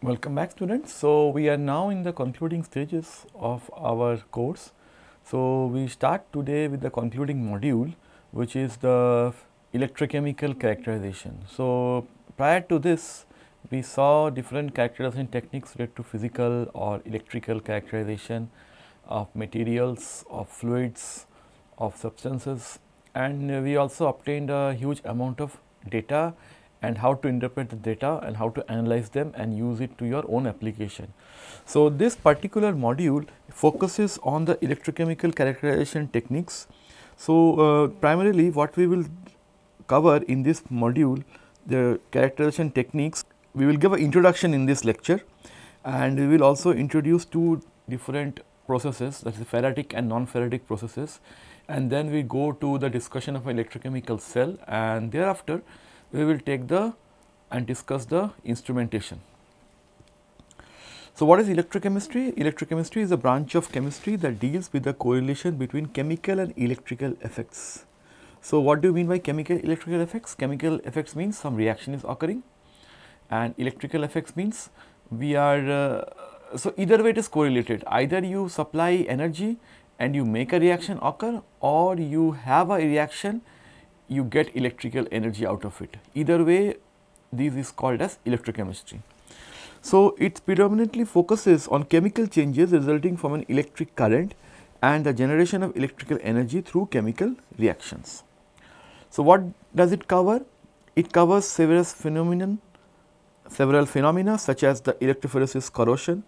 Welcome back, students. So, we are now in the concluding stages of our course. So, we start today with the concluding module, which is the electrochemical characterization. So, prior to this, we saw different characterization techniques related to physical or electrical characterization of materials, of fluids, of substances, and we also obtained a huge amount of data and how to interpret the data and how to analyze them and use it to your own application. So, this particular module focuses on the electrochemical characterization techniques. So, primarily what we will cover in this module, the characterization techniques, we will give an introduction in this lecture, and we will also introduce two different processes, that is Faradic and non-Faradic processes, and then we go to the discussion of electrochemical cell, and thereafter we will take the and discuss the instrumentation. So, what is electrochemistry? Electrochemistry is a branch of chemistry that deals with the correlation between chemical and electrical effects. So, what do you mean by chemical electrical effects? Chemical effects means some reaction is occurring, and electrical effects means we are so either way it is correlated. Either you supply energy and you make a reaction occur, or you have a reaction, you get electrical energy out of it. Either way, this is called as electrochemistry. So, it predominantly focuses on chemical changes resulting from an electric current and the generation of electrical energy through chemical reactions. So, what does it cover? It covers several phenomena such as the electrophoresis corrosion,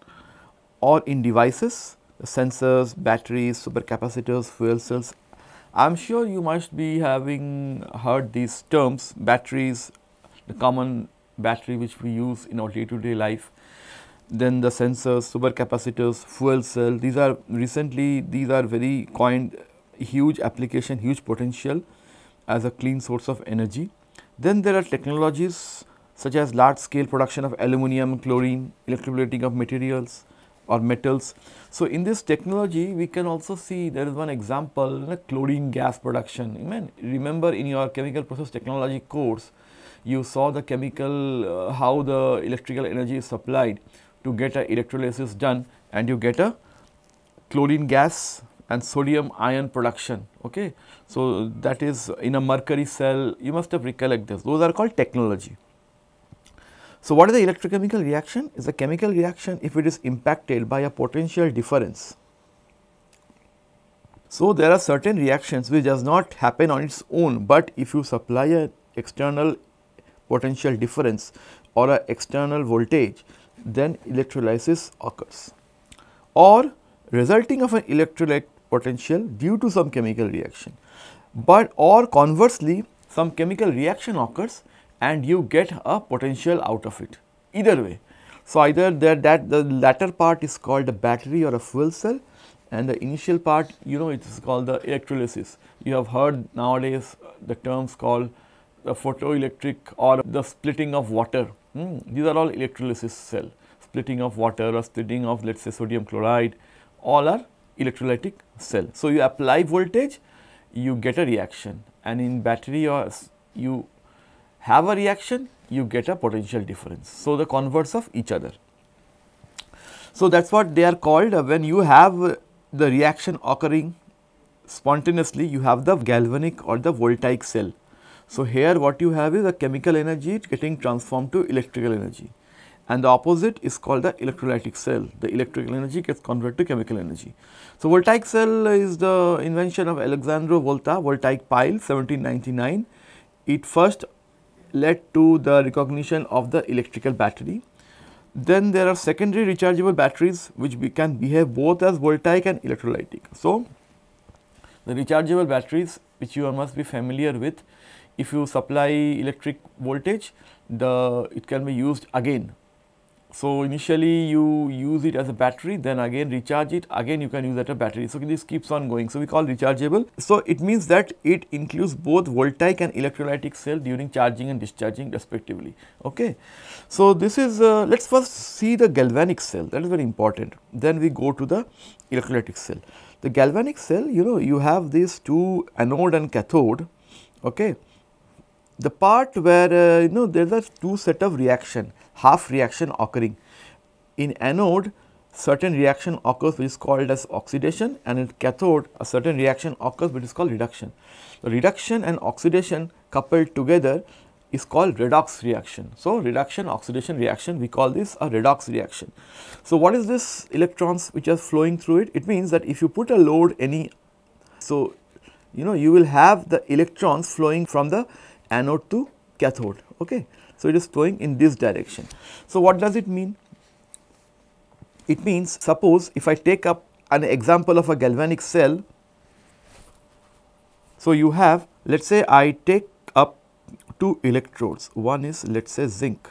or in devices, the sensors, batteries, supercapacitors, fuel cells. I am sure you must be having heard these terms: batteries, the common battery which we use in our day-to-day life, then the sensors, supercapacitors, fuel cell. These are very coined, huge application, huge potential as a clean source of energy. Then there are technologies such as large scale production of aluminum, chlorine, electroplating of materials or metals. So, in this technology we can also see there is one example, chlorine gas production. Remember in your chemical process technology course, you saw the chemical how the electrical energy is supplied to get a electrolysis done, and you get a chlorine gas and sodium ion production. Okay. So, that is in a mercury cell, you must have recollect this, those are called technology. So, what is the electrochemical reaction? Is a chemical reaction if it is impacted by a potential difference. So, there are certain reactions which does not happen on its own, but if you supply an external potential difference or an external voltage, then electrolysis occurs, or resulting of an electrolyte potential due to some chemical reaction, but or conversely some chemical reaction occurs and you get a potential out of it, either way. So, either that the latter part is called a battery or a fuel cell, and the initial part, it is called the electrolysis. You have heard nowadays the terms called the photoelectric or the splitting of water. These are all electrolysis cell, splitting of water or splitting of, let us say, sodium chloride, all are electrolytic cell. So, you apply voltage, you get a reaction, and in battery or you have a reaction, you get a potential difference. So, the converse of each other. So, that is what they are called. When you have the reaction occurring spontaneously, you have the galvanic or the voltaic cell. So, here what you have is a chemical energy getting transformed to electrical energy, and the opposite is called the electrolytic cell. The electrical energy gets converted to chemical energy. So, voltaic cell is the invention of Alessandro Volta, voltaic pile, 1799. It first led to the recognition of the electrical battery. Then there are secondary rechargeable batteries which can behave both as voltaic and electrolytic. So, the rechargeable batteries which you must be familiar with, if you supply electric voltage, it can be used again. So, initially you use it as a battery, then again recharge it, again you can use that as a battery. So, this keeps on going. So, we call rechargeable. So, it means that it includes both voltaic and electrolytic cell during charging and discharging respectively. Okay. So, this is let us first see the galvanic cell, that is very important. Then we go to the electrolytic cell. The galvanic cell, you have these two anode and cathode. Okay. the part where there are two set of reaction, half reaction occurring. In anode, certain reaction occurs which is called as oxidation, and in cathode a certain reaction occurs which is called reduction. The reduction and oxidation coupled together is called redox reaction. So, reduction oxidation reaction, we call this a redox reaction. So, what is this electrons which are flowing through it? It means that if you put a load any, so you will have the electrons flowing from the anode to cathode. Okay. So, it is flowing in this direction. So, what does it mean? It means, suppose if I take up an example of a galvanic cell. So, you have, let us say I take up two electrodes, one is let us say zinc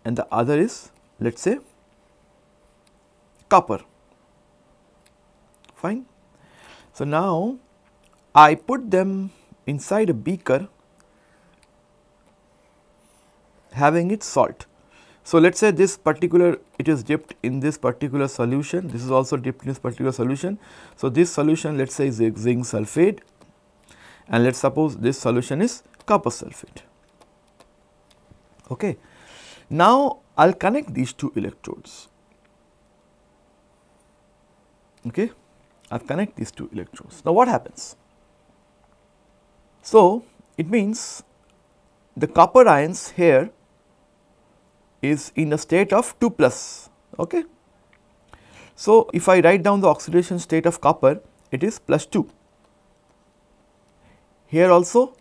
and the other is let us say copper, fine. So, now I put them inside a beaker having its salt. So, let us say this particular, it is dipped in this particular solution, this is also dipped in this particular solution. So, this solution let us say is zinc sulphate, and let us suppose this solution is copper sulphate. Okay. Now, I will connect these two electrodes. Okay. I have connect these two electrodes. Now, what happens? So, it means the copper ions here is in a state of 2 plus. Okay. So, if I write down the oxidation state of copper, it is plus 2. Here also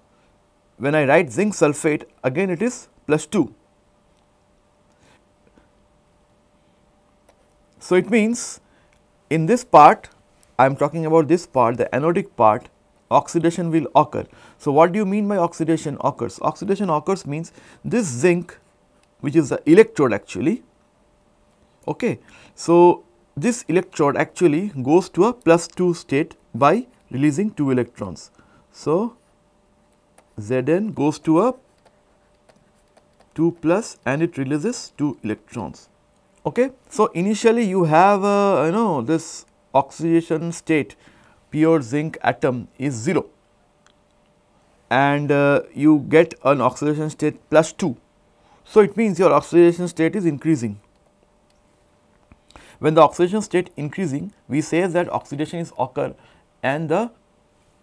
when I write zinc sulphate, again it is plus 2. So, it means in this part, I am talking about this part, the anodic part, oxidation will occur. So, what do you mean by oxidation occurs? Oxidation occurs means this zinc, which is the electrode actually. Okay. So, this electrode actually goes to a plus 2 state by releasing 2 electrons. So, Zn goes to a 2 plus and it releases 2 electrons. Okay. So, initially you have this oxidation state, pure zinc atom is 0 and you get an oxidation state plus 2. So, it means your oxidation state is increasing. When the oxidation state increasing, we say that oxidation is occur and the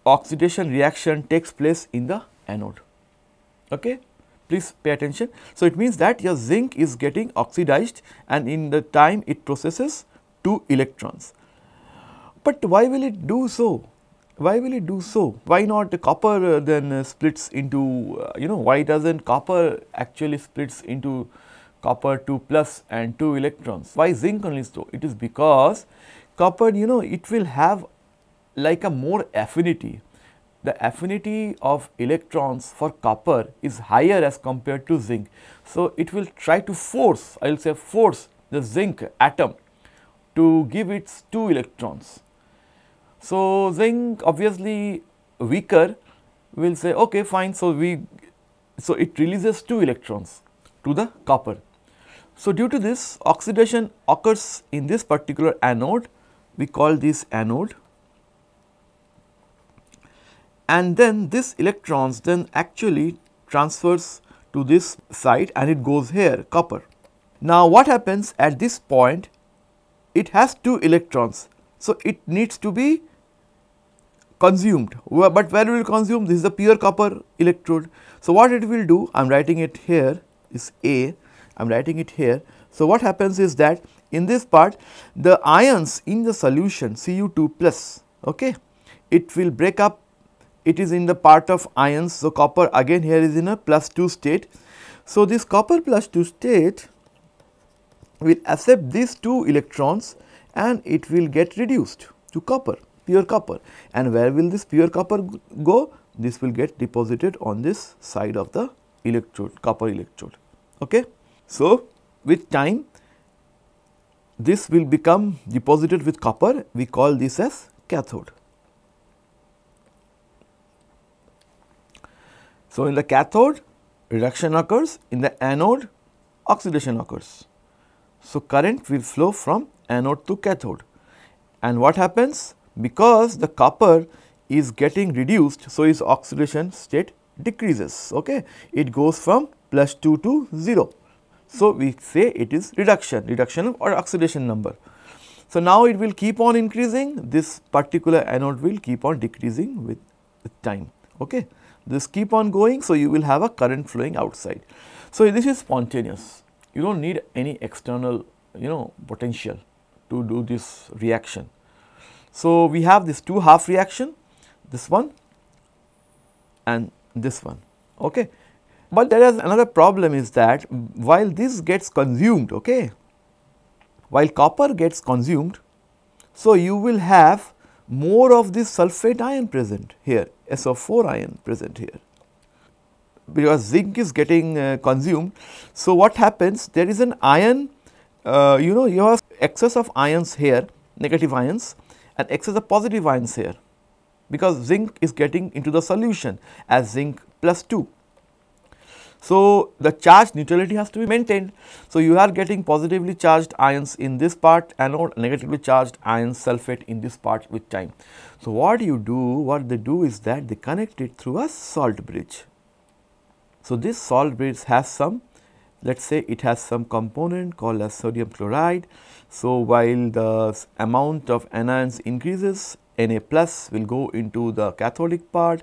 oxidation reaction takes place in the anode. Okay. Please pay attention. So, it means that your zinc is getting oxidized and in the time it processes 2 electrons. But why will it do so? Why will it do so? Why not the copper then splits into, why does not copper actually splits into copper 2 plus and 2 electrons? Why zinc only so? It is because copper, it will have like a more affinity. The affinity of electrons for copper is higher as compared to zinc. So, it will try to force, I will say force the zinc atom to give its 2 electrons. So, zinc obviously weaker will say okay fine. So, it releases 2 electrons to the copper. So, due to this oxidation occurs in this particular anode, we call this anode, and then this electrons then actually transfers to this side and it goes here copper. Now, what happens at this point? It has 2 electrons. So, it needs to be consumed, but where will it consume? This is the pure copper electrode. So, what it will do? I am writing it here is A, I am writing it here. So, what happens is that in this part the ions in the solution Cu2 plus, okay, it will break up. It is in the part of ions. So, copper again here is in a plus 2 state. So, this copper plus 2 state will accept these 2 electrons and it will get reduced to copper, pure copper. And where will this pure copper go? This will get deposited on this side of the electrode, copper electrode. Okay. So, with time this will become deposited with copper, we call this as cathode. So, in the cathode reduction occurs, in the anode oxidation occurs. So, current will flow from anode to cathode, and what happens? Because the copper is getting reduced, so its oxidation state decreases. Okay, it goes from +2 to 0. So, we say it is reduction or oxidation number. So, now it will keep on increasing, this particular anode will keep on decreasing with time. Okay. This keep on going, so you will have a current flowing outside. So, this is spontaneous, you do not need any external potential to do this reaction. So, we have this two half reaction, this one and this one. Okay. But there is another problem, is that while this gets consumed, okay, while copper gets consumed, so you will have more of this sulphate ion present here, SO4 ion present here, because zinc is getting consumed. So, what happens, there is an ion, you have excess of ions here, negative ions, and excess of positive ions here, because zinc is getting into the solution as zinc +2. So, the charge neutrality has to be maintained. So, you are getting positively charged ions in this part anode, negatively charged ions sulphate in this part with time. So, what they do is that they connect it through a salt bridge. So, this salt bridge has some, let us say it has some component called as sodium chloride. So, while the amount of anions increases, Na plus will go into the cathodic part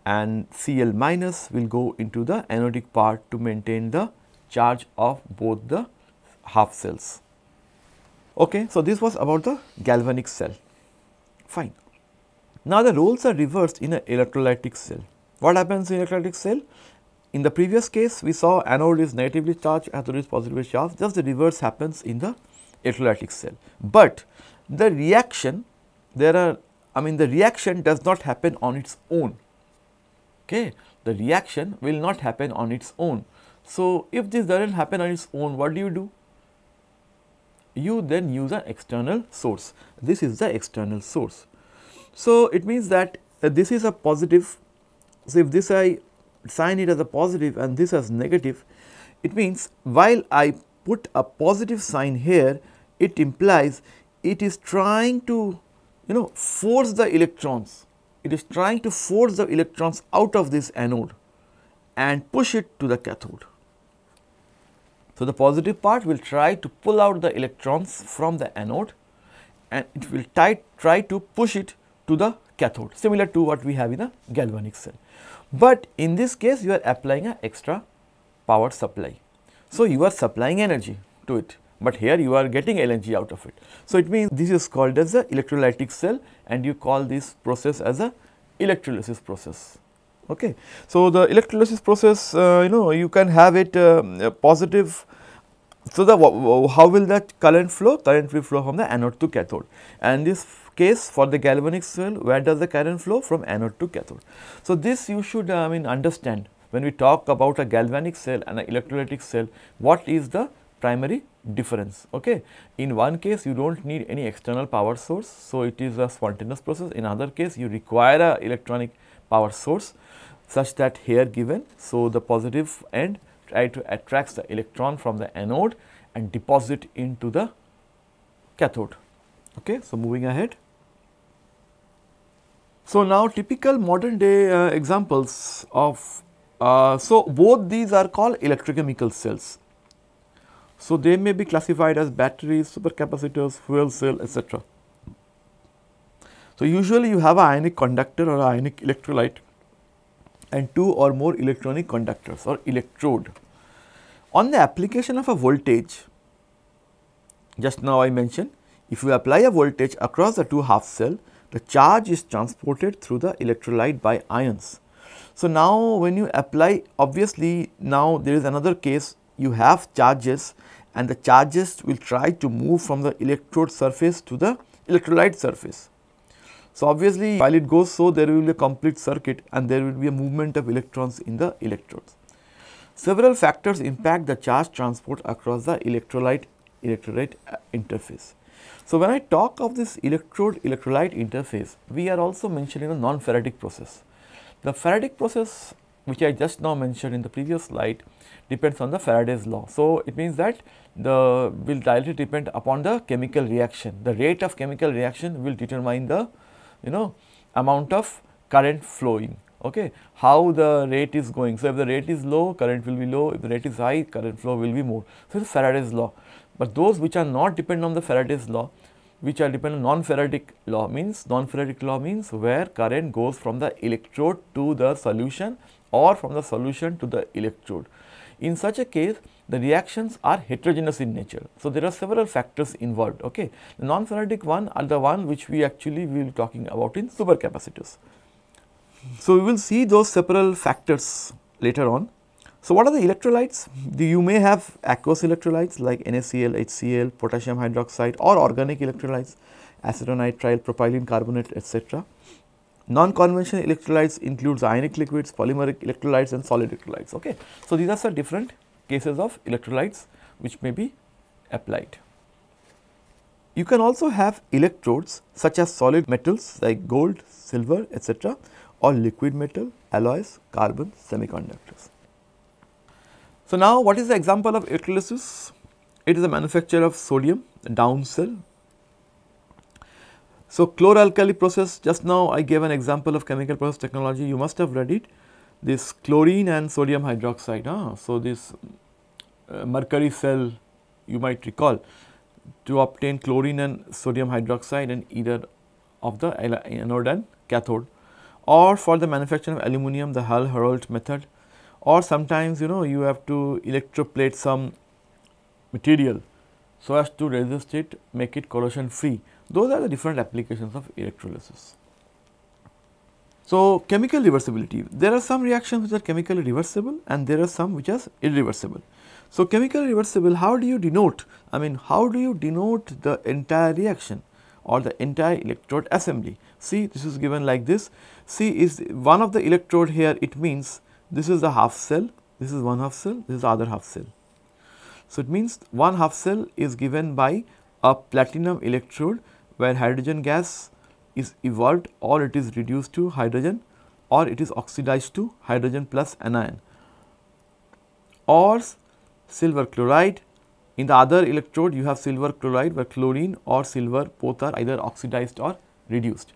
and Cl minus will go into the anodic part to maintain the charge of both the half cells. Okay. So, this was about the galvanic cell, fine. Now, the roles are reversed in an electrolytic cell. What happens in electrolytic cell? In the previous case, we saw anode is negatively charged, cathode is positively charged, just the reverse happens in the electrolytic cell. But the reaction, the reaction does not happen on its own. Okay. The reaction will not happen on its own. So, if this does not happen on its own, what do? You then use an external source. This is the external source. So, it means that this is a positive. So, if this I sign it as a positive and this as negative, it means while I put a positive sign here, it implies it is trying to force the electrons. It is trying to force the electrons out of this anode and push it to the cathode. So, the positive part will try to pull out the electrons from the anode and it will try to push it to the cathode, similar to what we have in a galvanic cell. But in this case, you are applying an extra power supply. So, you are supplying energy to it, but here you are getting energy out of it. So, it means this is called as the electrolytic cell and you call this process as a electrolysis process. Okay. So, the electrolysis process, you can have it positive. So, how will that current flow? Current will flow from the anode to cathode, and this case for the galvanic cell, where does the current flow? From anode to cathode. So, this you should understand when we talk about a galvanic cell and an electrolytic cell, what is the primary difference. Okay. In one case, you do not need any external power source. So, it is a spontaneous process. In other case, you require a electronic power source such that here given. So, the positive end try to attracts the electron from the anode and deposit into the cathode. Okay. So, moving ahead. So, now typical modern day examples of, so both these are called electrochemical cells. So, they may be classified as batteries, supercapacitors, fuel cell, etc. So, usually you have an ionic conductor or ionic electrolyte and two or more electronic conductors or electrode. On the application of a voltage, just now I mentioned, if you apply a voltage across the two half cell, the charge is transported through the electrolyte by ions. So, now when you apply, obviously now there is another case, you have charges and the charges will try to move from the electrode surface to the electrolyte surface. So, obviously while it goes so, there will be a complete circuit and there will be a movement of electrons in the electrodes. Several factors impact the charge transport across the electrolyte interface. So, when I talk of this electrode electrolyte interface, we are also mentioning a non-Faradic process. The Faradic process, which I just now mentioned in the previous slide, depends on the Faraday's law. So, it means that the will directly depend upon the chemical reaction. The rate of chemical reaction will determine the amount of current flowing, okay, how the rate is going. So, if the rate is low, current will be low, if the rate is high, current flow will be more. So, it is Faraday's law, but those which are not dependent on the Faraday's law, which are dependent on non-Faradic law, means where current goes from the electrode to the solution or from the solution to the electrode. In such a case, the reactions are heterogeneous in nature. So, there are several factors involved. Okay. The non-Faradic one are the one which we actually will be talking about in supercapacitors. So, we will see those several factors later on. So, what are the electrolytes? You may have aqueous electrolytes like NaCl, HCl, potassium hydroxide, or organic electrolytes, acetonitrile, propylene carbonate, etc. Non-conventional electrolytes includes ionic liquids, polymeric electrolytes, and solid electrolytes. Okay. So, these are some different cases of electrolytes which may be applied. You can also have electrodes such as solid metals like gold, silver, etc., or liquid metal, alloys, carbon, semiconductors. So, now what is the example of electrolysis? It is a manufacture of sodium, the down cell. So, chloralkali process, just now I gave an example of chemical process technology, you must have read it, this chlorine and sodium hydroxide. So, this mercury cell you might recall, to obtain chlorine and sodium hydroxide in either of the anode and cathode, or for the manufacture of aluminum, the Hall-Héroult method, or sometimes you have to electroplate some material so as to resist it, make it corrosion free. Those are the different applications of electrolysis. So, chemical reversibility, there are some reactions which are chemically reversible and there are some which are irreversible. So, chemical reversible, how do you denote? I mean, how do you denote the entire reaction or the entire electrode assembly? See, this is given like this. See, is one of the electrode here, it means this is the half cell, this is one half cell, this is the other half cell. So, it means one half cell is given by a platinum electrode where hydrogen gas is evolved or it is reduced to hydrogen or it is oxidized to hydrogen plus anion, or silver chloride. In the other electrode you have silver chloride where chlorine or silver both are either oxidized or reduced.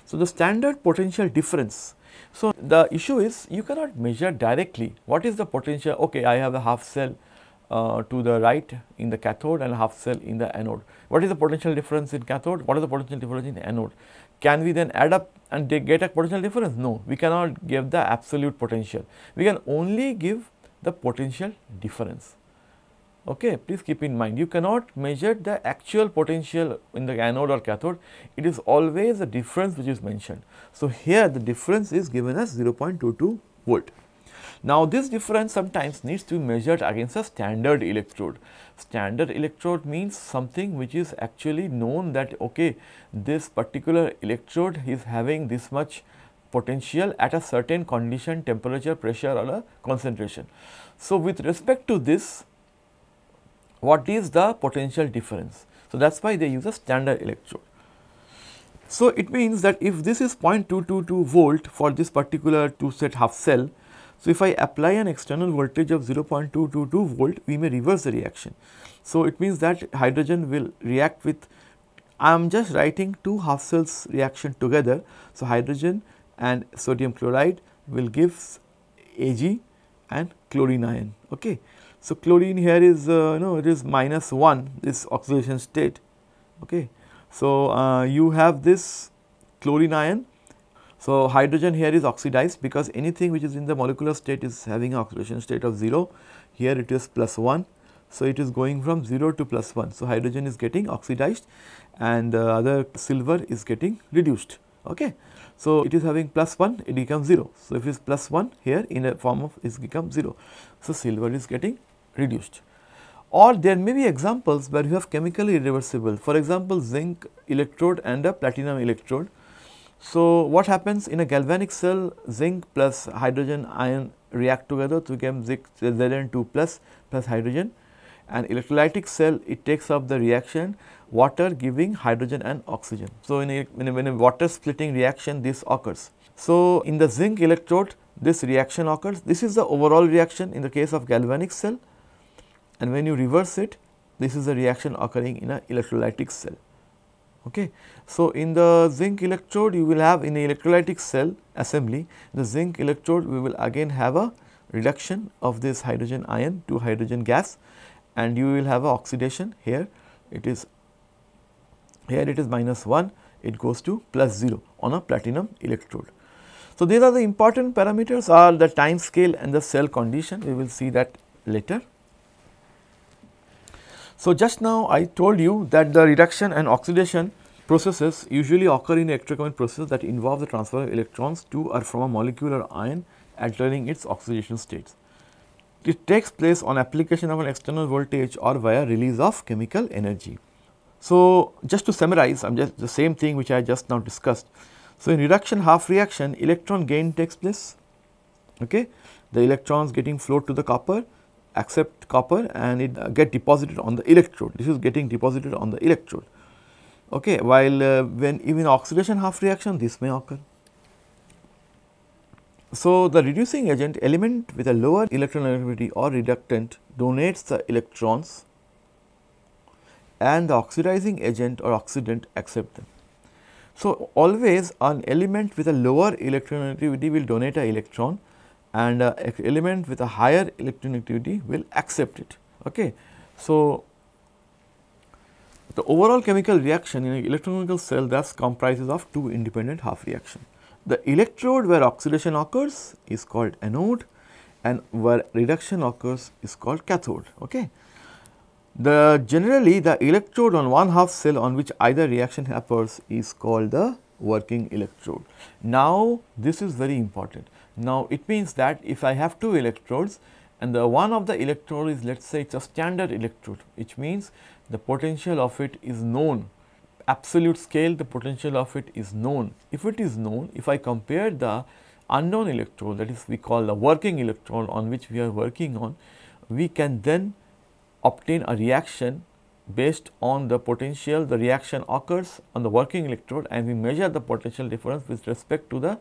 So, the standard potential difference. So, the issue is you cannot measure directly what is the potential. Okay, I have a half cell to the right in the cathode and a half cell in the anode. What is the potential difference in cathode? What is the potential difference in anode? Can we then add up and get a potential difference? No, we cannot give the absolute potential. We can only give the potential difference. Okay, please keep in mind, you cannot measure the actual potential in the anode or cathode, it is always the difference which is mentioned. So, here the difference is given as 0.22 volt. Now, this difference sometimes needs to be measured against a standard electrode. Standard electrode means something which is actually known that okay, this particular electrode is having this much potential at a certain condition, temperature, pressure or a concentration. So, with respect to this, what is the potential difference? So, that is why they use a standard electrode. So, it means that if this is 0.222 volt for this particular two set half cell, so if I apply an external voltage of 0.222 volt, we may reverse the reaction. So, it means that hydrogen will react with, I am just writing two half cells reaction together. So, hydrogen and sodium chloride will give Ag and chlorine ion. Okay. So, chlorine here is it is -1, this oxidation state. Okay. So, you have this chlorine ion. So, hydrogen here is oxidized because anything which is in the molecular state is having an oxidation state of 0, here it is +1. So, it is going from 0 to +1. So, hydrogen is getting oxidized and other silver is getting reduced. Okay. So, it is having +1, it becomes 0. So, if it is +1 here in a form of it becomes 0. So, silver is getting reduced. Or there may be examples where you have chemically irreversible, for example, zinc electrode and a platinum electrode. So, what happens in a galvanic cell, zinc plus hydrogen ion react together to become Zn2 plus hydrogen, and electrolytic cell it takes up the reaction water giving hydrogen and oxygen. So, in a water splitting reaction this occurs. So, in the zinc electrode this reaction occurs, this is the overall reaction in the case of galvanic cell, and when you reverse it, this is the reaction occurring in a electrolytic cell. Okay. So, in the zinc electrode you will have in the electrolytic cell assembly, the zinc electrode we will again have a reduction of this hydrogen ion to hydrogen gas, and you will have a oxidation here. It is -1, it goes to +0 on a platinum electrode. So, these are the important parameters are the time scale and the cell condition, we will see that later. So, just now I told you that the reduction and oxidation processes usually occur in electrochemical process that involve the transfer of electrons to or from a molecule or ion altering its oxidation states. It takes place on application of an external voltage or via release of chemical energy. So, just to summarize, just the same thing which I just now discussed. So, in reduction half reaction, electron gain takes place. Okay, the electrons getting flowed to the copper, accept copper, and it get deposited on the electrode. This is getting deposited on the electrode. Okay, while when even oxidation half reaction, this may occur. So, the reducing agent element with a lower electronegativity or reductant donates the electrons, and the oxidizing agent or oxidant accept them. So, always an element with a lower electronegativity will donate an electron, and an element with a higher electronegativity will accept it. Okay. So, the overall chemical reaction in an electrochemical cell thus comprises of two independent half reactions. The electrode where oxidation occurs is called anode, and where reduction occurs is called cathode. Okay. Generally the electrode on one half cell on which either reaction occurs is called the working electrode. Now, this is very important. Now, it means that if I have two electrodes and the one of the electrode is, let us say, it is a standard electrode, which means the potential of it is known, absolute scale the potential of it is known. If it is known, if I compare the unknown electrode, that is we call the working electrode on which we are working on, we can then obtain a reaction based on the potential. The reaction occurs on the working electrode, and we measure the potential difference with respect to the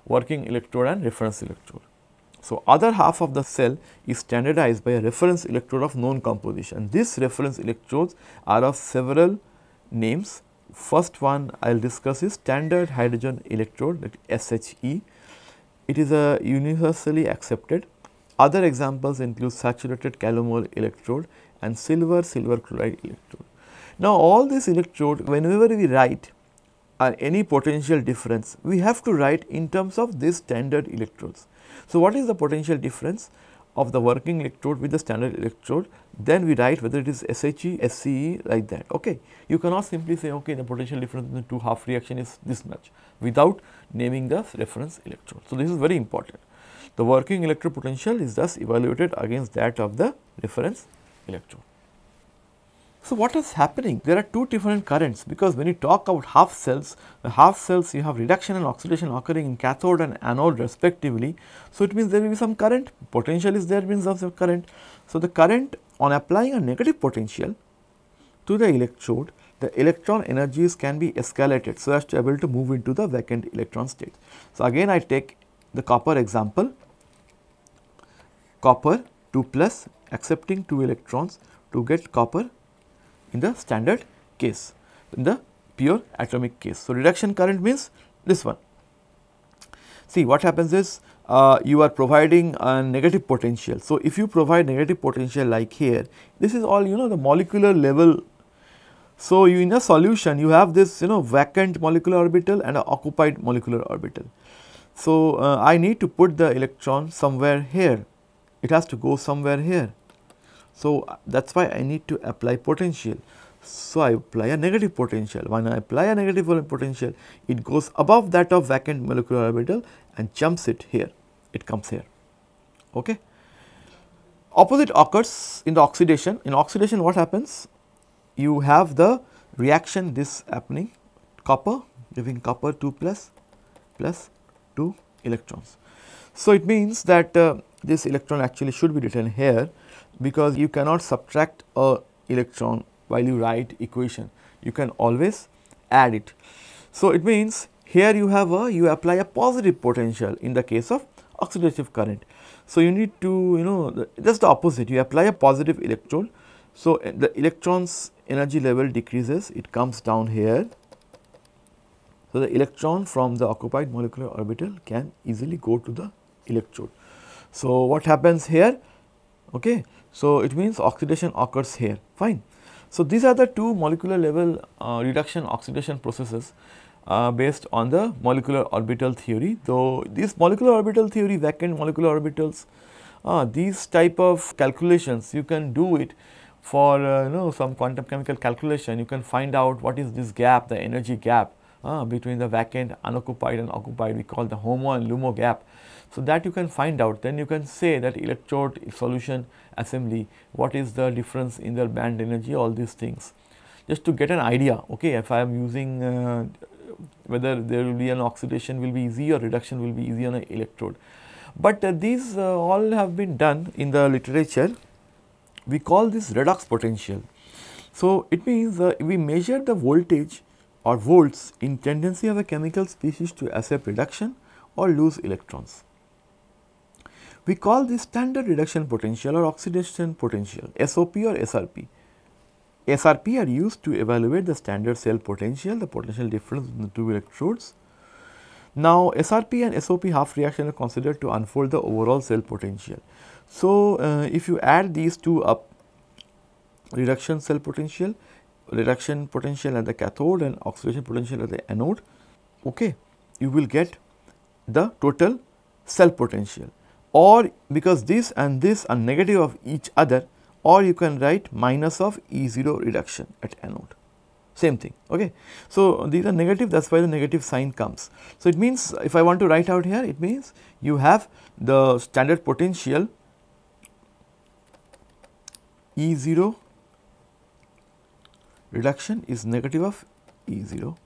working electrode and reference electrode. So, other half of the cell is standardized by a reference electrode of known composition. These reference electrodes are of several names. First one I will discuss is standard hydrogen electrode, that SHE. It is a universally accepted. Other examples include saturated calomel electrode and silver chloride electrode. Now, all these electrode, whenever we write any potential difference, we have to write in terms of these standard electrodes. So, what is the potential difference of the working electrode with the standard electrode? Then we write whether it is SHE, SCE, like that. Okay. You cannot simply say, okay, the potential difference in the two half reaction is this much without naming the reference electrode. So, this is very important. The working electrode potential is thus evaluated against that of the reference electrode. So, what is happening? There are two different currents, because when you talk about half cells, the half cells you have reduction and oxidation occurring in cathode and anode respectively. So, it means there will be some current, potential is there, means of the current. So, the current on applying a negative potential to the electrode, the electron energies can be escalated so as to be able to move into the vacant electron state. So, again I take the copper example, copper 2 plus accepting 2 electrons to get copper in the standard case, in the pure atomic case. So, reduction current means this one. See, what happens is you are providing a negative potential. So, if you provide negative potential like here, this is all the molecular level. So, you in a solution you have this vacant molecular orbital and an occupied molecular orbital. So, I need to put the electron somewhere here, it has to go somewhere here. So, that is why I need to apply potential. So, I apply a negative potential. When I apply a negative potential, it goes above that of vacant molecular orbital and jumps it here, it comes here. Okay. Opposite occurs in the oxidation. In oxidation, what happens? You have the reaction this happening, copper giving copper 2 plus 2 electrons. So, it means that this electron actually should be written here, because you cannot subtract a electron while you write equation, you can always add it. So, it means here you have you apply a positive potential in the case of oxidative current. So, you need to just the opposite, you apply a positive electrode. So, the electron's energy level decreases, it comes down here. So, the electron from the occupied molecular orbital can easily go to the electrode. So, what happens here? Okay. So, it means oxidation occurs here, fine. So, these are the two molecular level reduction oxidation processes based on the molecular orbital theory. Though this molecular orbital theory, vacant molecular orbitals, these type of calculations you can do it for some quantum chemical calculation. You can find out what is this gap, the energy gap between the vacant, unoccupied and occupied, we call the HOMO and LUMO gap. So, that you can find out, then you can say that electrode solution assembly, what is the difference in their band energy, all these things, just to get an idea. Okay, if I am using whether there will be an oxidation will be easy or reduction will be easy on an electrode. But these all have been done in the literature. We call this redox potential. So, it means we measure the voltage or volts in tendency of a chemical species to accept reduction or lose electrons. We call this standard reduction potential or oxidation potential, SOP or SRP. SRP are used to evaluate the standard cell potential, the potential difference between the two electrodes. Now, SRP and SOP half reaction are considered to unfold the overall cell potential. So, if you add these two up, reduction cell potential, reduction potential at the cathode and oxidation potential at the anode, okay, you will get the total cell potential, or because this and this are negative of each other, or you can write minus of E0 reduction at anode, same thing. Okay. So, these are negative, that is why the negative sign comes. So, it means if I want to write out here, it means you have the standard potential E0 reduction is negative of E0.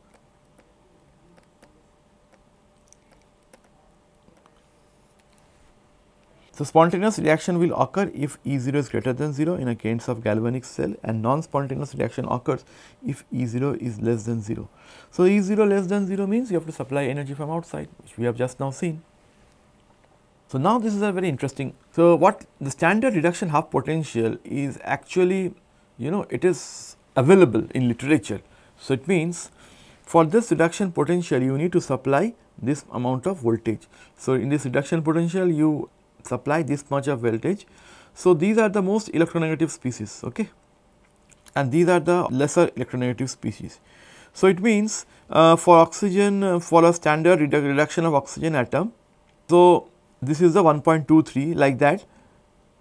So, spontaneous reaction will occur if E0 is greater than 0 in a case of galvanic cell, and non-spontaneous reaction occurs if E0 is less than 0. So, E0 less than 0 means you have to supply energy from outside, which we have just now seen. So, now this is a very interesting. So, what the standard reduction half potential is actually, it is available in literature. So, it means for this reduction potential you need to supply this amount of voltage. So, in this reduction potential you supply this much of voltage. So, these are the most electronegative species, okay, and these are the lesser electronegative species. So, it means for oxygen, for a standard reduction of oxygen atom, so this is the 1.23 like that.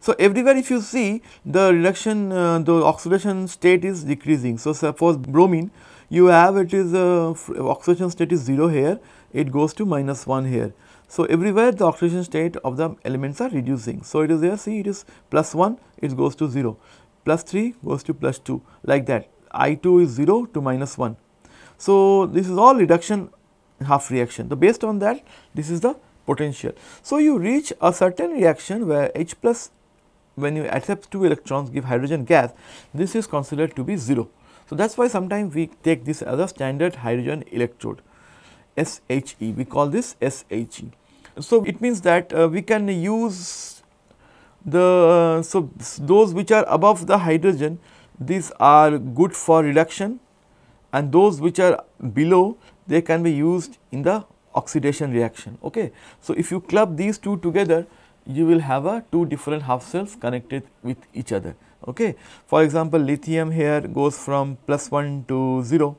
So, everywhere if you see the reduction, the oxidation state is decreasing. So, suppose bromine you have it is oxidation state is 0 here, it goes to -1 here. So, everywhere the oxidation state of the elements are reducing. So, it is there, see, it is +1, it goes to 0, +3 goes to +2, like that, I2 is 0 to -1. So, this is all reduction half reaction. So, based on that, this is the potential. So, you reach a certain reaction where H plus, when you accept 2 electrons give hydrogen gas, this is considered to be 0. So, that is why sometimes we take this as a standard hydrogen electrode, SHE, we call this SHE. So, it means that we can use the, so those which are above the hydrogen, these are good for reduction, and those which are below, they can be used in the oxidation reaction. Okay. So, if you club these two together, you will have a two different half cells connected with each other. Okay. For example, lithium here goes from +1 to 0.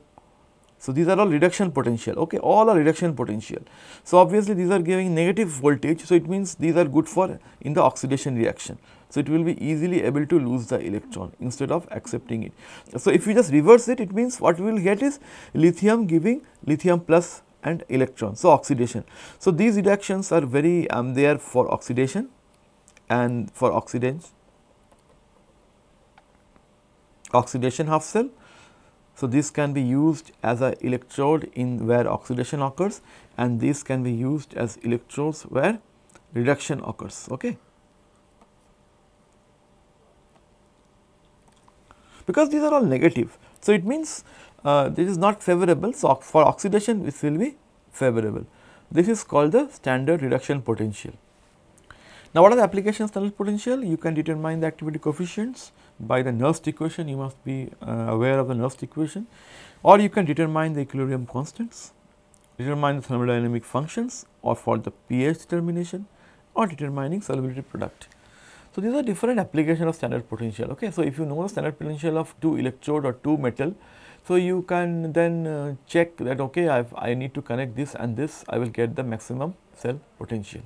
So, these are all reduction potential, okay, all are reduction potential. So, obviously, these are giving negative voltage. So, it means these are good for in the oxidation reaction. So, it will be easily able to lose the electron instead of accepting it. So, if you just reverse it, it means what we will get is lithium giving lithium plus and electron. So, oxidation. So, these reactions are very there for oxidation and for oxidation half cell. So, this can be used as a electrode in where oxidation occurs, and this can be used as electrodes where reduction occurs. Okay. Because these are all negative. So, it means this is not favorable. So, for oxidation this will be favorable. This is called the standard reduction potential. Now, what are the applications of standard potential? You can determine the activity coefficients by the Nernst equation. You must be aware of the Nernst equation, or you can determine the equilibrium constants, determine the thermodynamic functions, or for the pH determination, or determining solubility product. So, these are different applications of standard potential. Okay. So, if you know the standard potential of 2 electrode or 2 metal, so you can then check that okay, I need to connect this and this, I will get the maximum cell potential.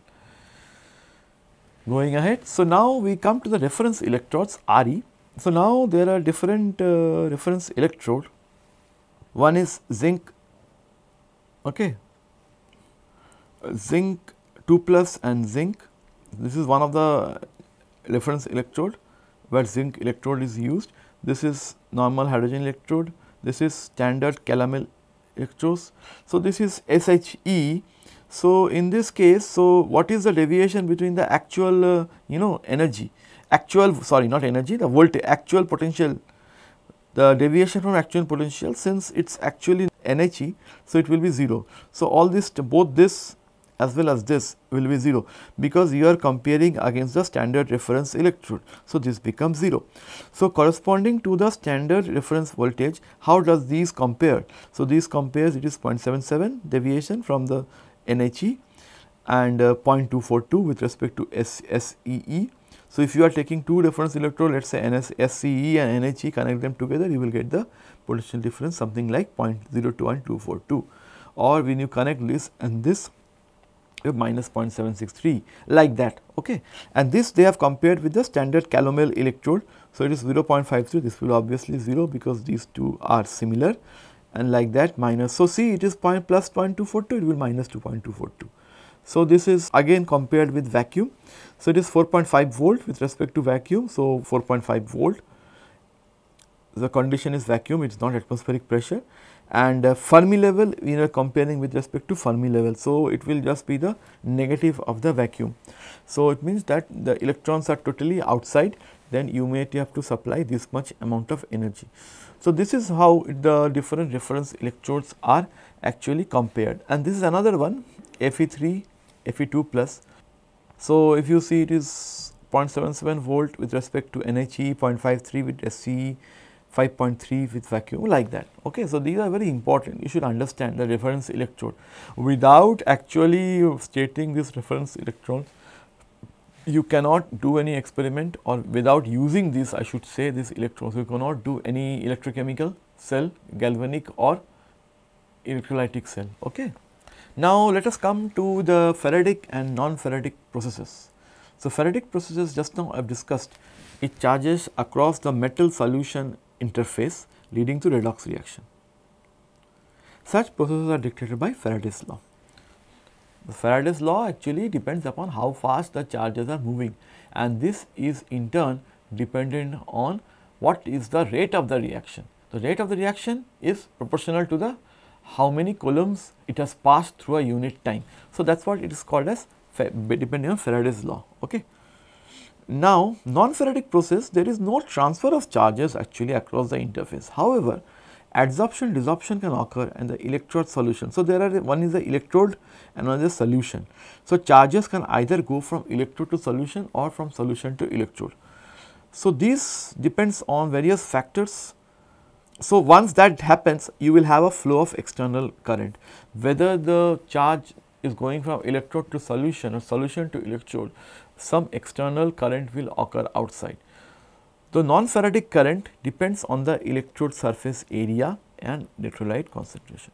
Going ahead, so now we come to the reference electrodes RE. So, now there are different reference electrode. One is zinc, okay, zinc 2 plus and zinc. This is one of the reference electrode where zinc electrode is used. This is normal hydrogen electrode. This is standard calomel electrodes. So, this is SHE. So, in this case, so what is the deviation between the actual energy, not energy, the voltage, actual potential, the deviation from actual potential, since it is actually NHE, so it will be 0. So, all this, both this as well as this will be 0, because you are comparing against the standard reference electrode. So, this becomes 0. So, corresponding to the standard reference voltage, how does these compare? So, these compares, it is 0.77 deviation from the NHE and 0.242 with respect to SEE. So, if you are taking two reference electrode, let us say SCE and NHE, connect them together, you will get the potential difference something like 0.021242, or when you connect this and this, minus 0.763, like that. Okay. And this they have compared with the standard calomel electrode. So, it is 0.53, this will obviously 0 because these two are similar, and like that minus. So, see, it is plus 0.242, it will minus 2.242. So, this is again compared with vacuum. So, it is 4.5 volt with respect to vacuum. So, 4.5 volt, the condition is vacuum, it is not atmospheric pressure, and Fermi level we are comparing with respect to Fermi level. So, it will just be the negative of the vacuum. So, it means that the electrons are totally outside, then you may have to supply this much amount of energy. So, this is how the different reference electrodes are actually compared, and this is another one Fe3, Fe2 plus. So, if you see, it is 0.77 volt with respect to NHE, 0.53 with SCE, 5.3 with vacuum, like that. Okay. So, these are very important, you should understand the reference electrode. Without actually stating this reference electrode, you cannot do any experiment, or without using this, I should say, this electrodes, you cannot do any electrochemical cell, galvanic or electrolytic cell. Okay. Now, let us come to the Faradic and non-Faradic processes. So, Faradic processes, just now I have discussed, it charges across the metal solution interface leading to redox reaction. Such processes are dictated by Faraday's law. The Faraday's law actually depends upon how fast the charges are moving, and this is in turn dependent on what is the rate of the reaction. The rate of the reaction is proportional to the how many coulombs it has passed through a unit time. So, that is what it is called as depending on Faraday's law. Okay. Now, non-Faradic process, there is no transfer of charges actually across the interface. However, adsorption, desorption can occur in the electrode solution. So, there are one is the electrode and another solution. So, charges can either go from electrode to solution or from solution to electrode. So, this depends on various factors. So, once that happens, you will have a flow of external current, whether the charge is going from electrode to solution or solution to electrode, some external current will occur outside. The non-Faradic current depends on the electrode surface area and electrolyte concentration.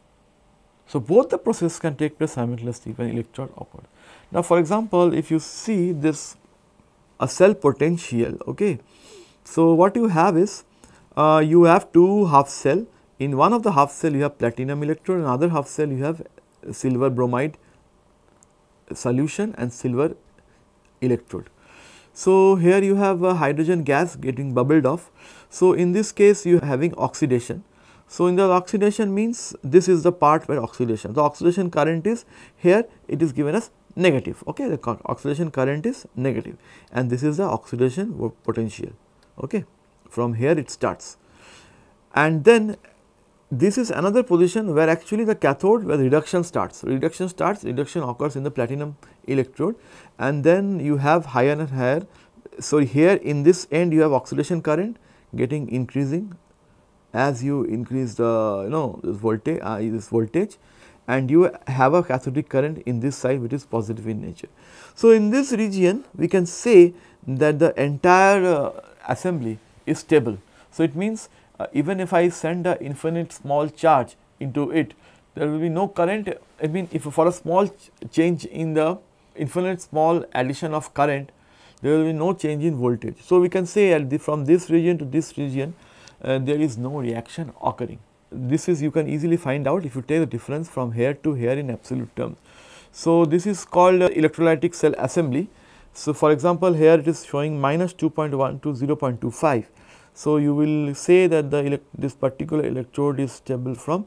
So, both the processes can take place simultaneously when electrode occurs. Now, for example, if you see this a cell potential, okay. So, what you have is you have two half cell. In one of the half cell you have platinum electrode, in another half cell you have silver bromide solution and silver electrode. So, here you have a hydrogen gas getting bubbled off. So, in this case you are having oxidation. So, in the oxidation means this is the part where oxidation, the oxidation current is here, it is given as negative. Okay, the oxidation current is negative, and this is the oxidation potential. Okay, from here it starts, and then this is another position where actually the cathode, where reduction starts. Reduction occurs in the platinum electrode, and then you have higher and higher. So, here in this end you have oxidation current getting increasing as you increase the this voltage, and you have a cathodic current in this side which is positive in nature. So, in this region we can say that the entire assembly is stable. So, it means even if I send a infinite small charge into it, there will be no current. I mean, if for a small change in the infinite small addition of current, there will be no change in voltage. So, we can say from this region to this region there is no reaction occurring. This is, you can easily find out if you take the difference from here to here in absolute terms. So, this is called electrolytic cell assembly. So, for example, here it is showing minus 2.1 to 0.25. So, you will say that this particular electrode is stable from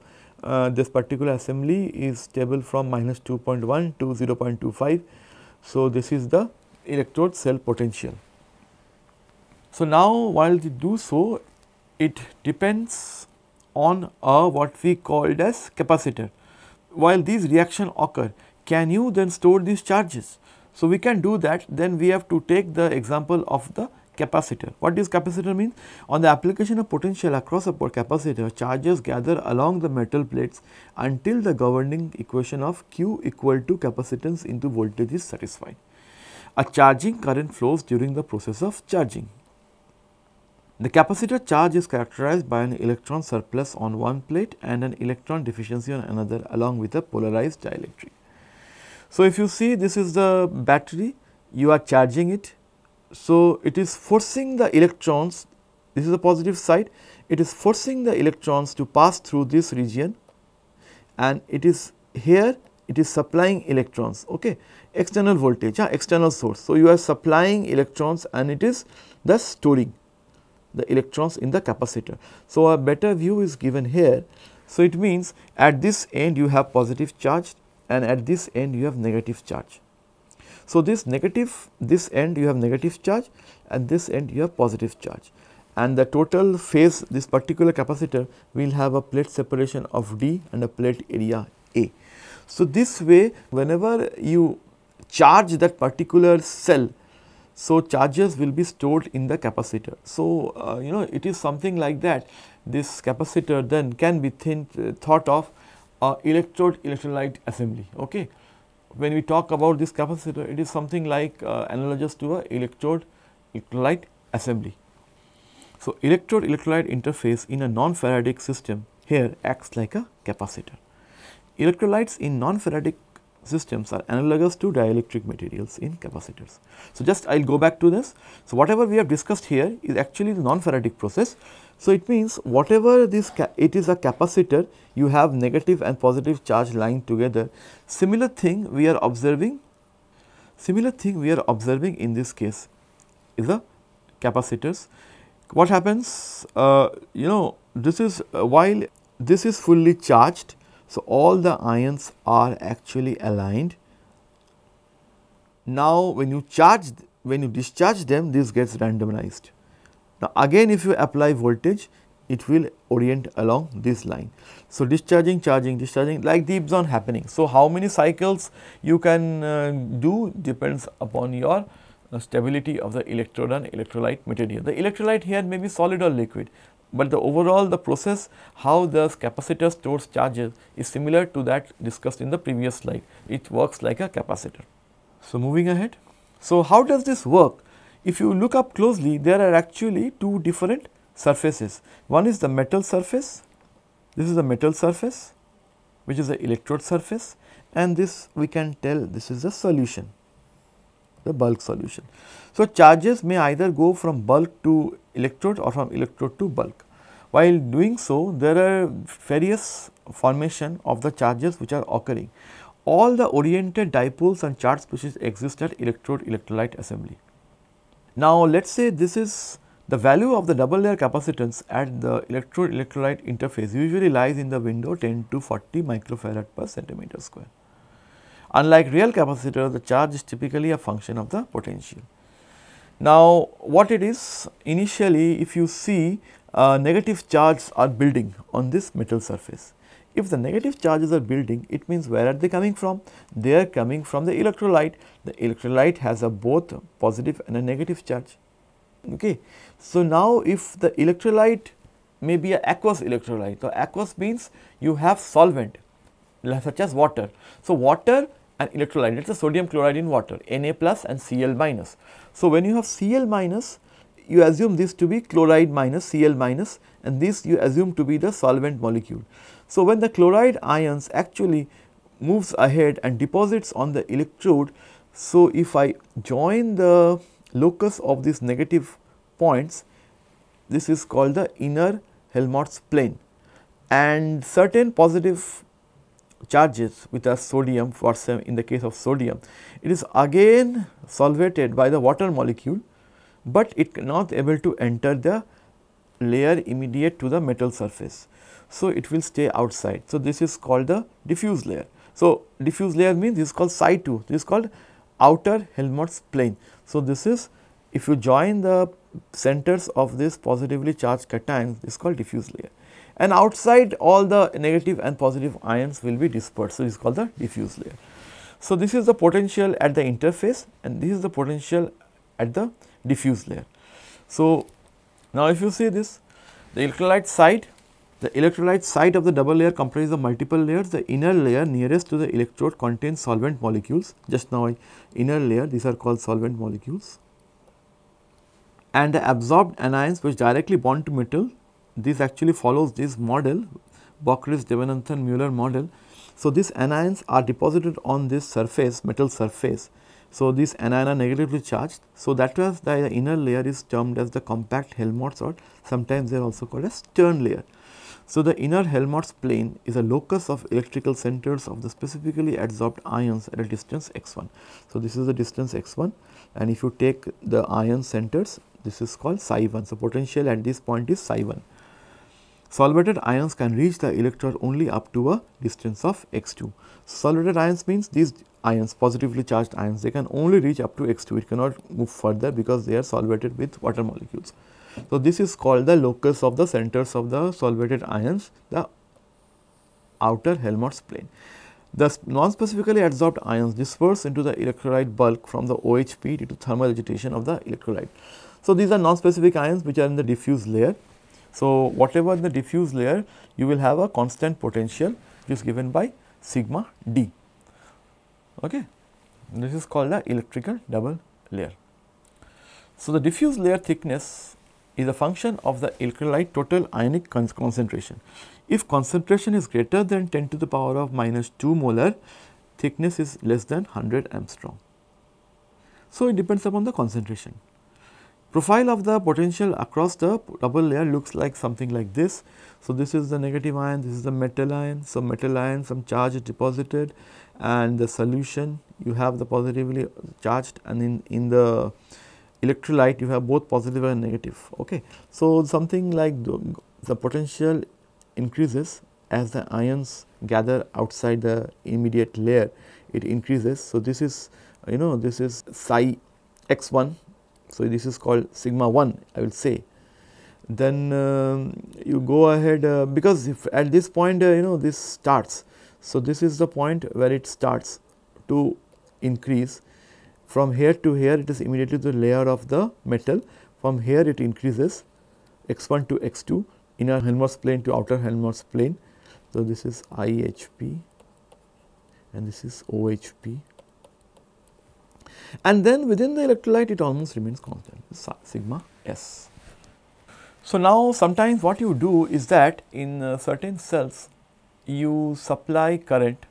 this particular assembly is stable from minus 2.1 to 0.25. So, this is the electrode cell potential. So, now while they do so, it depends on what we called as capacitor. While these reactions occur, can you then store these charges? So, we can do that. Then we have to take the example of the capacitor. What does capacitor mean? On the application of potential across a capacitor, charges gather along the metal plates until the governing equation of Q equal to capacitance into voltage is satisfied. A charging current flows during the process of charging. The capacitor charge is characterized by an electron surplus on one plate and an electron deficiency on another, along with a polarized dielectric. So, if you see, this is the battery, you are charging it. So, it is forcing the electrons, this is the positive side, it is forcing the electrons to pass through this region, and it is here it is supplying electrons, okay, external voltage, external source. So, you are supplying electrons and it is thus storing the electrons in the capacitor. So, a better view is given here. So, it means at this end you have positive charge and at this end you have negative charge. So, this end you have negative charge and this end you have positive charge, and the total phase, this particular capacitor will have a plate separation of D and a plate area A. So, this way whenever you charge that particular cell, so charges will be stored in the capacitor. So, it is something like that. This capacitor then can be thought of electrode electrolyte assembly. Okay. When we talk about this capacitor, it is something like analogous to a electrode electrolyte assembly. So, electrode electrolyte interface in a non-Faradaic system here acts like a capacitor. Electrolytes in non-Faradaic systems are analogous to dielectric materials in capacitors. So, just I will go back to this. So, whatever we have discussed here is actually the non-Faradaic process. So, it means whatever this it is a capacitor, you have negative and positive charge lying together. Similar thing we are observing in this case is a capacitors. What happens, this is while this is fully charged. So, all the ions are actually aligned. Now, when you discharge them, this gets randomized. Now, again if you apply voltage, it will orient along this line. So, discharging, charging, discharging, like keeps on happening. So, how many cycles you can do depends upon your stability of the electrode and electrolyte material. The electrolyte here may be solid or liquid, but the overall the process how the capacitor stores charges is similar to that discussed in the previous slide. It works like a capacitor. So, moving ahead. So, how does this work? If you look up closely, there are actually two different surfaces. One is the metal surface, this is the metal surface which is the electrode surface, and this we can tell this is the solution, the bulk solution. So, charges may either go from bulk to electrode or from electrode to bulk. While doing so, there are various formation of the charges which are occurring. All the oriented dipoles and charge species exist at electrode electrolyte assembly. Now, let us say this is the value of the double layer capacitance at the electrode electrolyte interface usually lies in the window 10 to 40 microfarad per centimeter square. Unlike real capacitor, the charge is typically a function of the potential. Now, what it is initially, if you see negative charges are building on this metal surface. If the negative charges are building, it means where are they coming from? They are coming from the electrolyte. The electrolyte has a both positive and a negative charge. Okay. So, now if the electrolyte may be a aqueous electrolyte, so aqueous means you have solvent such as water. So, water and electrolyte, let us say sodium chloride in water, Na plus and Cl minus. So, when you have Cl minus, you assume this to be chloride minus Cl minus, and this you assume to be the solvent molecule. So, when the chloride ions actually moves ahead and deposits on the electrode, so if I join the locus of these negative points, this is called the inner Helmholtz plane, and certain positive charges with a sodium, for some in the case of sodium, it is again solvated by the water molecule, but it cannot able to enter the layer immediate to the metal surface. So, it will stay outside. So, this is called the diffuse layer. So, diffuse layer means this is called psi 2, this is called outer Helmholtz plane. So, this is if you join the centers of this positively charged cations, this is called diffuse layer, and outside all the negative and positive ions will be dispersed. So, this is called the diffuse layer. So, this is the potential at the interface, and this is the potential at the diffuse layer. So, now if you see this, the electrolyte side of the double layer comprises of multiple layers. The inner layer nearest to the electrode contains solvent molecules. Just now inner layer, these are called solvent molecules, and the absorbed anions which directly bond to metal. This actually follows this model, Bockris-Devenanthan-Mueller model. So, these anions are deposited on this surface, metal surface. So, these anions are negatively charged. So, that was the inner layer is termed as the compact Helmholtz, or sometimes they are also called as Stern layer. So, the inner Helmholtz plane is a locus of electrical centers of the specifically adsorbed ions at a distance x1. So, this is the distance x1, and if you take the ion centers, this is called psi 1. So, potential at this point is psi 1. Solvated ions can reach the electrode only up to a distance of x2. So, solvated ions means these ions, positively charged ions, they can only reach up to x2, it cannot move further because they are solvated with water molecules. So, this is called the locus of the centers of the solvated ions, the outer Helmholtz plane. The non-specifically adsorbed ions disperse into the electrolyte bulk from the OHP due to thermal agitation of the electrolyte. So, these are non-specific ions which are in the diffuse layer. So, whatever in the diffuse layer, you will have a constant potential which is given by sigma d. Okay. This is called the electrical double layer. So, the diffuse layer thickness is a function of the electrolyte total ionic concentration. If concentration is greater than 10 to the power of minus 2 molar, thickness is less than 100 angstrom. So, it depends upon the concentration. Profile of the potential across the double layer looks like something like this. So, this is the negative ion, this is the metal ion. So, metal ion, some charge is deposited, and the solution you have the positively charged, and in the electrolyte you have both positive and negative. Okay. So, something like the potential increases as the ions gather outside the immediate layer, it increases. So, this is this is psi x1. So, this is called sigma 1, I will say. Then you go ahead because if at this point this starts. So, this is the point where it starts to increase. From here to here, it is immediately the layer of the metal. From here it increases x1 to x2, inner Helmholtz plane to outer Helmholtz plane. So, this is IHP and this is OHP. And then within the electrolyte it almost remains constant, sigma s. So, now sometimes what you do is that in certain cells you supply current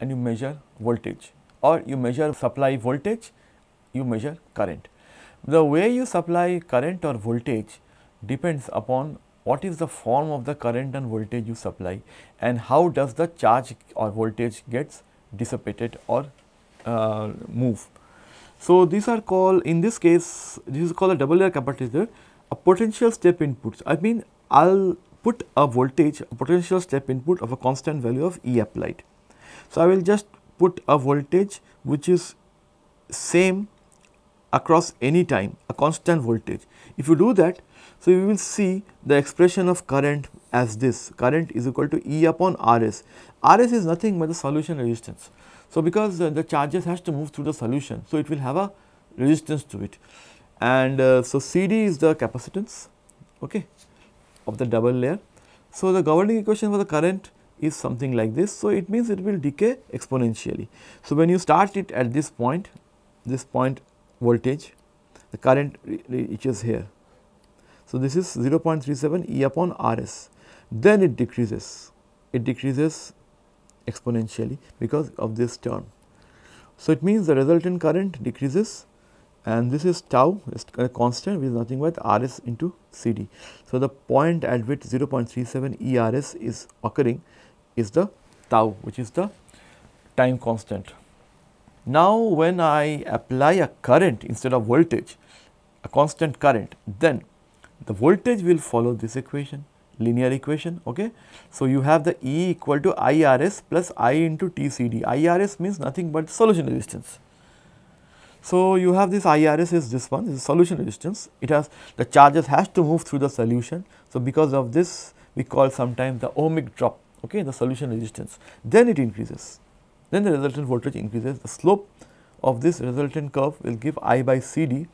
and you measure voltage, or you measure supply voltage, you measure current. The way you supply current or voltage depends upon what is the form of the current and voltage you supply, and how does the charge or voltage gets dissipated or move. So, these are called, in this case, this is called a double layer capacitor, a potential step input. I mean, I will put a voltage, a potential step input of a constant value of E applied. So, I will just put a voltage which is same across any time, a constant voltage. If you do that, so you will see the expression of current as this: current is equal to E upon Rs. Rs is nothing but the solution resistance. So, because the charges has to move through the solution, so it will have a resistance to it, and so CD is the capacitance, okay, of the double layer. So, the governing equation for the current is something like this. So, it means it will decay exponentially. So, when you start it at this point voltage, the current reaches here. So, this is 0.37 E upon Rs, then it decreases exponentially because of this term. So, it means the resultant current decreases, and this is tau, is a constant, which is nothing but Rs into CD. So, the point at which 0.37 ERS is occurring is the tau, which is the time constant. Now, when I apply a current instead of voltage, a constant current, then the voltage will follow this equation, linear equation. Okay. So, you have the E equal to IRS plus I into TCD. IRS means nothing but solution resistance. So, you have this IRS is this one, is solution resistance. It has, the charges has to move through the solution. So, because of this we call sometimes the ohmic drop, okay, the solution resistance. Then it increases, then the resultant voltage increases. The slope of this resultant curve will give I by CD.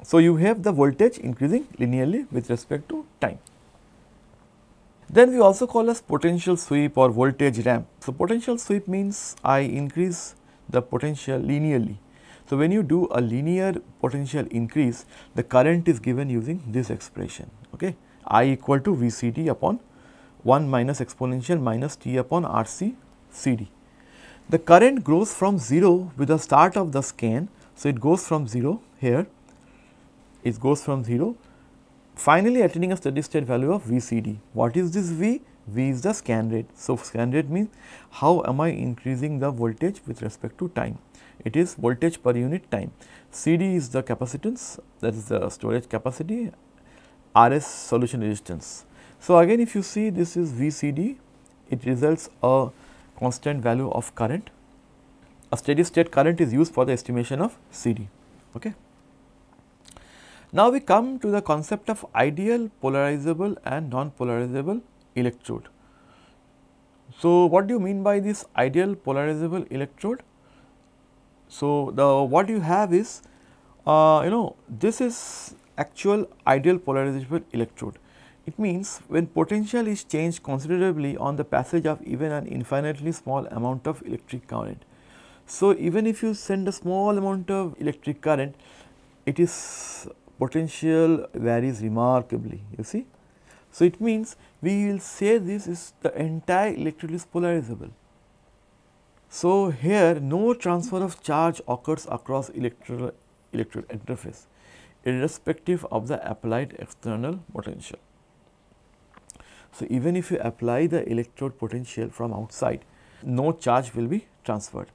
So, you have the voltage increasing linearly with respect to time. Then we also call as potential sweep or voltage ramp. So, potential sweep means I increase the potential linearly. So, when you do a linear potential increase, the current is given using this expression, okay, I equal to VCD upon 1 minus exponential minus T upon RC CD. The current grows from 0 with the start of the scan. So, it goes from 0 here, it goes from 0, finally attaining a steady state value of VCD. What is this V? V is the scan rate. So, scan rate means how am I increasing the voltage with respect to time. It is voltage per unit time. CD is the capacitance, that is the storage capacity, RS solution resistance. So, again if you see this is VCD, it results a constant value of current. A steady state current is used for the estimation of CD. Okay. Now, we come to the concept of ideal polarizable and non-polarizable electrode. So, what do you mean by this ideal polarizable electrode? So, the what you have is this is actual ideal polarizable electrode. It means when potential is changed considerably on the passage of even an infinitely small amount of electric current. So, even if you send a small amount of electric current, it is potential varies remarkably, you see. So, it means we will say this is the entire electrode is polarizable. So, here no transfer of charge occurs across electrode interface irrespective of the applied external potential. So, even if you apply the electrode potential from outside, no charge will be transferred.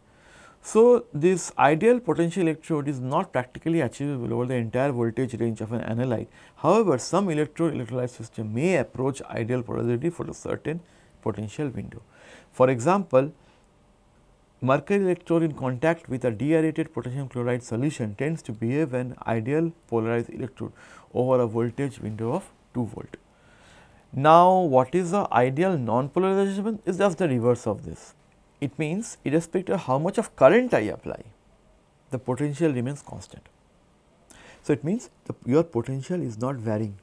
So, this ideal potential electrode is not practically achievable over the entire voltage range of an analyte. However, some electrode electrolyte system may approach ideal polarizability for a certain potential window. For example, mercury electrode in contact with a deaerated potassium chloride solution tends to behave an ideal polarized electrode over a voltage window of 2 volt. Now, what is the ideal non-polarization? Is just the reverse of this. It means irrespective of how much of current I apply, the potential remains constant. So, it means your potential is not varying,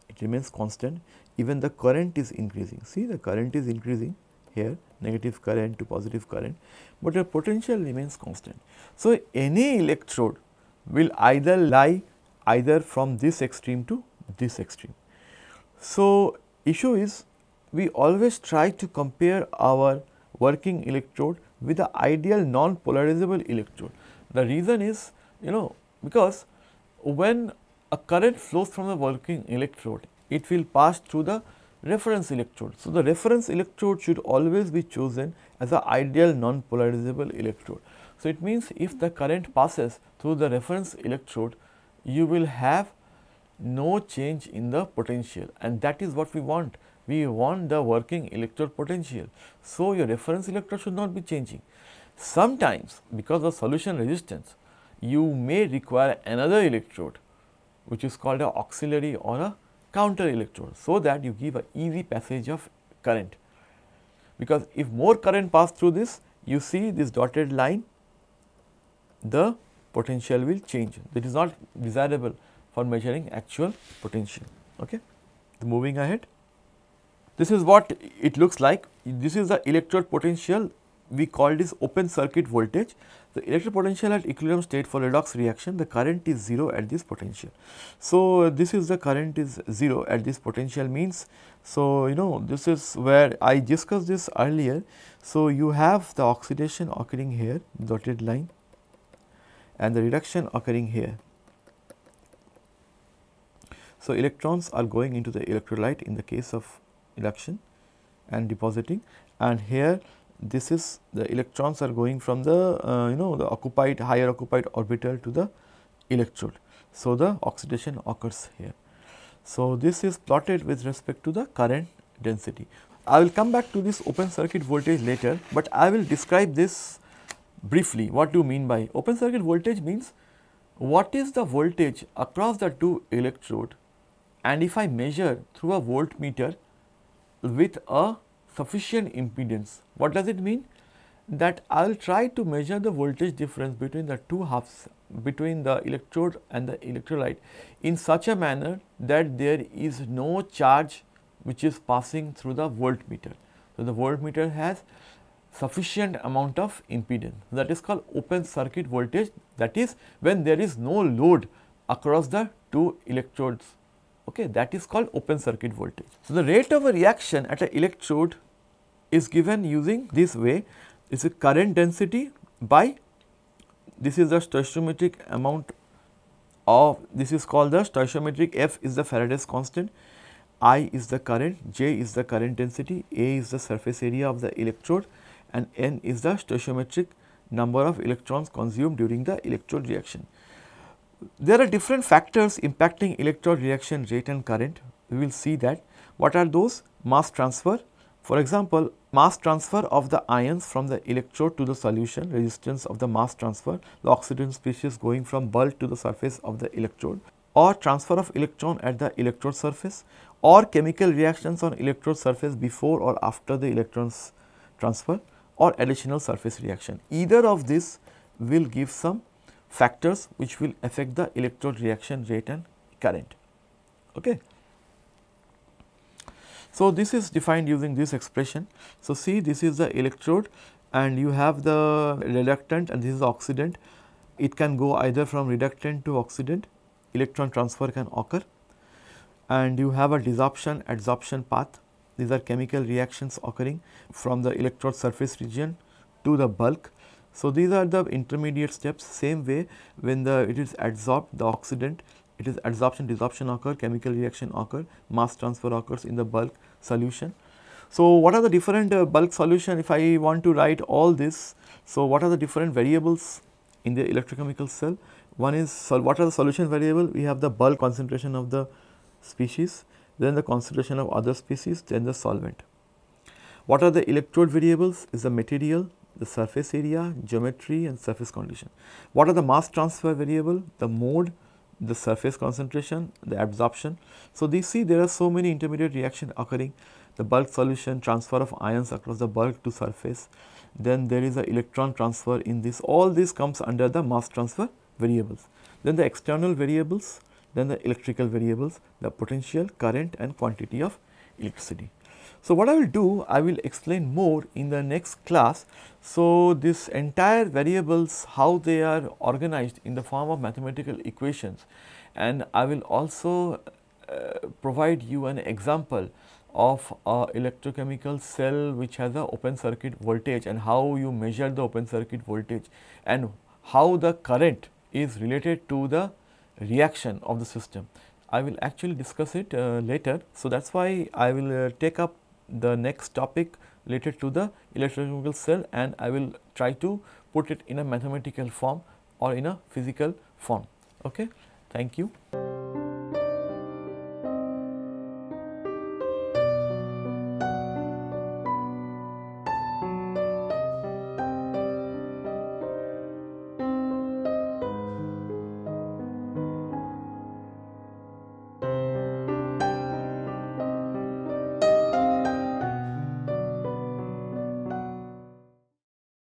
it remains constant, even the current is increasing. See, the current is increasing here, negative current to positive current, but your potential remains constant. So, any electrode will either lie either from this extreme to this extreme. So, issue is we always try to compare our working electrode with the ideal non-polarizable electrode. The reason is, because when a current flows from the working electrode, it will pass through the reference electrode. So, the reference electrode should always be chosen as the ideal non-polarizable electrode. So, it means if the current passes through the reference electrode, you will have no change in the potential, and that is what we want. We want the working electrode potential. So, your reference electrode should not be changing. Sometimes because of solution resistance, you may require another electrode which is called a auxiliary or a counter electrode, so that you give a easy passage of current. Because if more current pass through this, you see this dotted line, the potential will change. It is not desirable for measuring actual potential. Okay. Moving ahead, this is what it looks like. This is the electrode potential. We call this open circuit voltage. The electrode potential at equilibrium state for redox reaction, the current is 0 at this potential. So, this is the current is 0 at this potential means. So, you know, this is where I discussed this earlier. So, you have the oxidation occurring here, dotted line, and the reduction occurring here. So, electrons are going into the electrolyte in the case of reduction and depositing, and here this is the electrons are going from the you know, the occupied higher occupied orbital to the electrode. So, the oxidation occurs here. So, this is plotted with respect to the current density. I will come back to this open circuit voltage later, but I will describe this briefly. What do you mean by open circuit voltage? Means what is the voltage across the two electrode, and if I measure through a voltmeter with a sufficient impedance. What does it mean? That I will try to measure the voltage difference between the two halves, between the electrode and the electrolyte, in such a manner that there is no charge which is passing through the voltmeter. So, the voltmeter has sufficient amount of impedance, that is called open circuit voltage, that is when there is no load across the two electrodes. Okay, that is called open circuit voltage. So, the rate of a reaction at an electrode is given using this way. This is current density by, this is the stoichiometric amount of, this is called the stoichiometric. F is the Faraday's constant, I is the current, J is the current density, A is the surface area of the electrode, and N is the stoichiometric number of electrons consumed during the electrode reaction. There are different factors impacting electrode reaction rate and current. We will see that. What are those? Mass transfer. For example, mass transfer of the ions from the electrode to the solution, resistance of the mass transfer, the oxidant species going from bulk to the surface of the electrode, or transfer of electron at the electrode surface, or chemical reactions on electrode surface before or after the electrons transfer, or additional surface reaction. Either of this will give some factors which will affect the electrode reaction rate and current. Okay. So, this is defined using this expression. So, see, this is the electrode and you have the reductant and this is the oxidant. It can go either from reductant to oxidant, electron transfer can occur, and you have a desorption adsorption path. These are chemical reactions occurring from the electrode surface region to the bulk. So, these are the intermediate steps. Same way, when it is adsorbed, the oxidant, it is adsorption, desorption occur, chemical reaction occur, mass transfer occurs in the bulk solution. So, what are the different bulk solution? If I want to write all this, so what are the different variables in the electrochemical cell? One is, what are the solution variable? We have the bulk concentration of the species, then the concentration of other species, then the solvent. What are the electrode variables? Is the material, the surface area, geometry and surface condition. What are the mass transfer variable? The mode, the surface concentration, the absorption. So, these see there are so many intermediate reaction occurring, the bulk solution, transfer of ions across the bulk to surface, then there is a electron transfer in this, all this comes under the mass transfer variables. Then the external variables, then the electrical variables, the potential, current and quantity of electricity. So, what I will do, I will explain more in the next class. So, this entire variables, how they are organized in the form of mathematical equations, and I will also provide you an example of a electrochemical cell which has a open circuit voltage and how you measure the open circuit voltage and how the current is related to the reaction of the system. I will actually discuss it later. So, that is why I will take up the next topic related to the electrochemical cell, and I will try to put it in a mathematical form or in a physical form. Okay. Thank you.